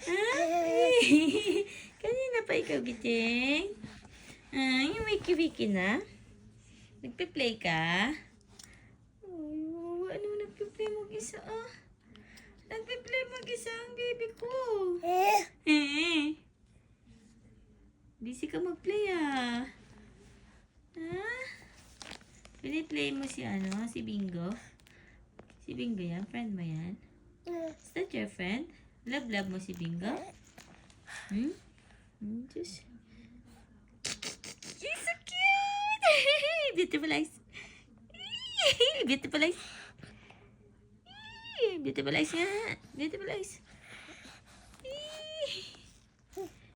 Ay, kanina pa ikaw, Giting. Ay, wiki-wiki na. Nagpe-play ka? Oh, ano nagpe-play mag-isa ah? Nagpe-play mag-isa ang baby ko. Busy ka mag-play ah. Ha? Piniplay mo si si Bingo? Si Bingo yan? Friend mo yan? Is that your friend? Love mo si Bingo? Just... She's so cute! Beautiful eyes. Beautiful eyes. Beautiful eyes nga. Beautiful eyes.